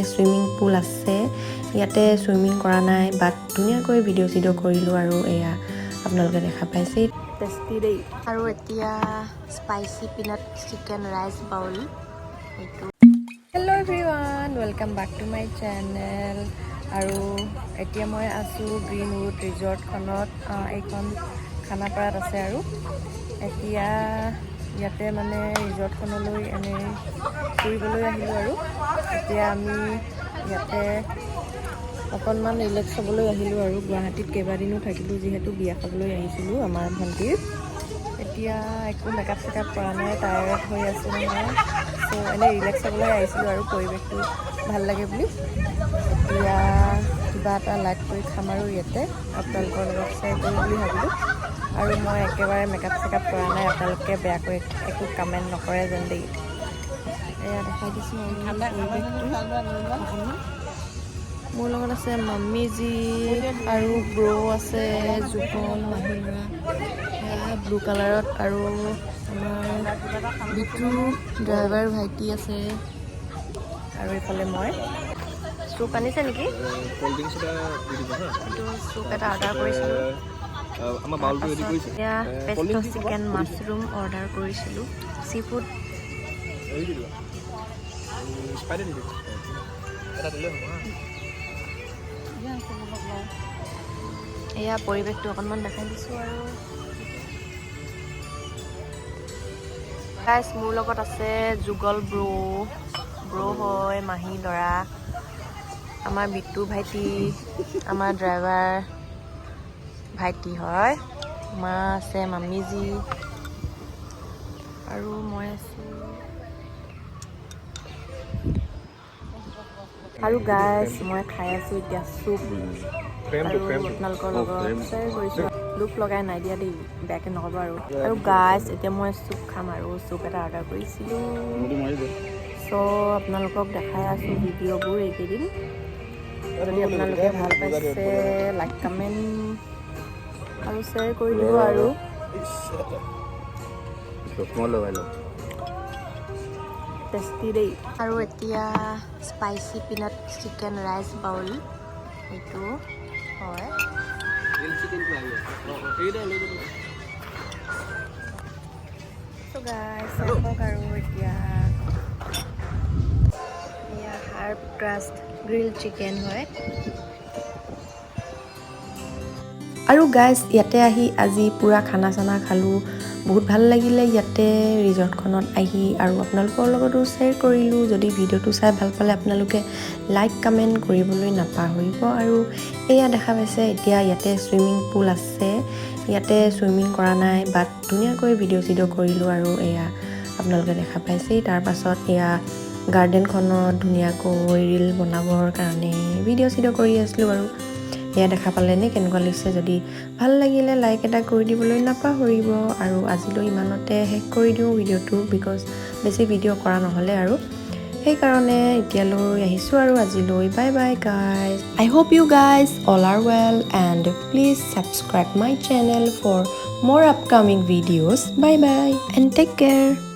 swimming pool আছে ইয়াতে swimming কৰা নাই বাট ধুনীয়াকৈ ভিডিঅ' চিডিঅ' কৰিলোঁ আৰু এয়া আপোনালোকে দেখা পাইছে টেষ্টি দেই আৰু এতিয়া spicy peanut chicken rice bowl এইটো hello' everyone welcome back to my channel আৰু এতিয়া মই আছোঁ গ্ৰীণউড ৰিজৰ্টখনত এইখন খানাপাৰাত আছে আৰু এতিয়া ইয়াতে মানে ৰিজৰ্টখনলৈ এনেই ফুৰিবলৈ আহিলোঁ আৰু এতিয়া আমি ইয়াতে অকণমান ৰিলেক্স হ'বলৈ আহিলোঁ আৰু গুৱাহাটীত কেইবাদিনো থাকিলোঁ যিহেতু বিয়া খাবলৈ আহিছিলোঁ আমাৰ ভণ্টিৰ এতিয়া একো মেকআপ চেকআপ কৰা নাই টায়াৰ্ড হৈ আছোঁ নহয় চ' এনেই ৰিলেক্স হ'বলৈ আহিছিলোঁ আৰু পৰিৱেশটো ভাল লাগে বুলি এতিয়া কিবা এটা লাইট কৰি খাম আৰু ইয়াতে আপোনালোকৰ লগত শ্বেয়াৰ কৰিম বুলি ভাবিলোঁ আৰু মই একেবাৰে মেকআপ চেকআপ কৰা নাই আপোনালোকে বেয়াকৈ একো কমেণ্ট নকৰে যেন দেই এয়া দেখাই দিছোঁ মোৰ লগত আছে মাম্মীজি আৰু ব্ৰ আছে জুকন মাহিৰা ব্লু কালাৰত আৰু আমাৰ বিটু ড্ৰাইভাৰ ভাইটি আছে আৰু এইফালে মই চুপ আনিছে নেকি এইটো চুপ এটা অৰ্ডাৰ কৰিছিলোঁ এতিয়া পেষ্টো চিকেন মাছৰুম অৰ্ডাৰ কৰিছিলোঁ চি ফুড এয়া পৰিৱেশটো অকণমান দেখাই দিছোঁ আৰু গাইছ মোৰ লগত আছে যুগল ব্ৰ হয় মাহী ল'ৰা আমাৰ বিট্টু ভাইটি আমাৰ ড্ৰাইভাৰ ভাইটি হয় মা আছে মাম্মীজি আৰু মই আছোঁ আৰু গাইছ মই খাই আছোঁ এতিয়া চুপ আৰু আপোনালোকৰ লগত শ্বেয়াৰ কৰিছোঁ লুক লগাই নাই দিয়া দেই বেয়াকৈ নক'ব আৰু গাইছ এতিয়া মই চুপ খাম আৰু চুপ এটা অৰ্ডাৰ কৰিছিলোঁ চ' আপোনালোকক দেখাই আছোঁ ভিডিঅ'বোৰ এইকেইদিন যদি আপোনালোকে ভাল পাইছে লাইক কমেণ্ট আৰু শ্বেয়াৰ কৰি দিব আৰু টেষ্টি দেই আৰু এতিয়া spicy peanut chicken rice bowl এইটো হয় আৰু এতিয়া হাৰ্ব ক্ৰাষ্ট গ্ৰিল চিকেন হয় আৰু গাইজ ইয়াতে আহি আজি পুৰা খানা চানা খালোঁ বহুত ভাল লাগিলে ইয়াতে ৰিজৰ্টখনত আহি আৰু আপোনালোকৰ লগতো শ্বেয়াৰ কৰিলোঁ যদি ভিডিঅ'টো চাই ভাল পালে আপোনালোকে লাইক কমেণ্ট কৰিবলৈ নাপাহৰিব আৰু এয়া দেখা পাইছে এতিয়া ইয়াতে চুইমিং পুল আছে ইয়াতে চুইমিং কৰা নাই বাট ধুনীয়াকৈ ভিডিঅ' চিডিঅ' কৰিলোঁ আৰু এয়া আপোনালোকে দেখা পাইছেই তাৰপাছত এয়া গাৰ্ডেনখনত ধুনীয়াকৈ ৰীল বনাবৰ কাৰণে ভিডিঅ' চিডিঅ' কৰি আছিলোঁ আৰু এয়া দেখা পালেনে কেনেকুৱা লাগিছে যদি ভাল লাগিলে লাইক এটা কৰি দিবলৈ নাপাহৰিব আৰু আজিলৈ ইমানতে শেষ কৰি দিওঁ ভিডিঅ'টো বিকজ বেছি ভিডিঅ' কৰা নহ'লে আৰু সেইকাৰণে এতিয়ালৈ আহিছোঁ আৰু আজিলৈ bye bye guys I hope you guys all are well and please subscribe my channel for more upcoming videos bye bye and take care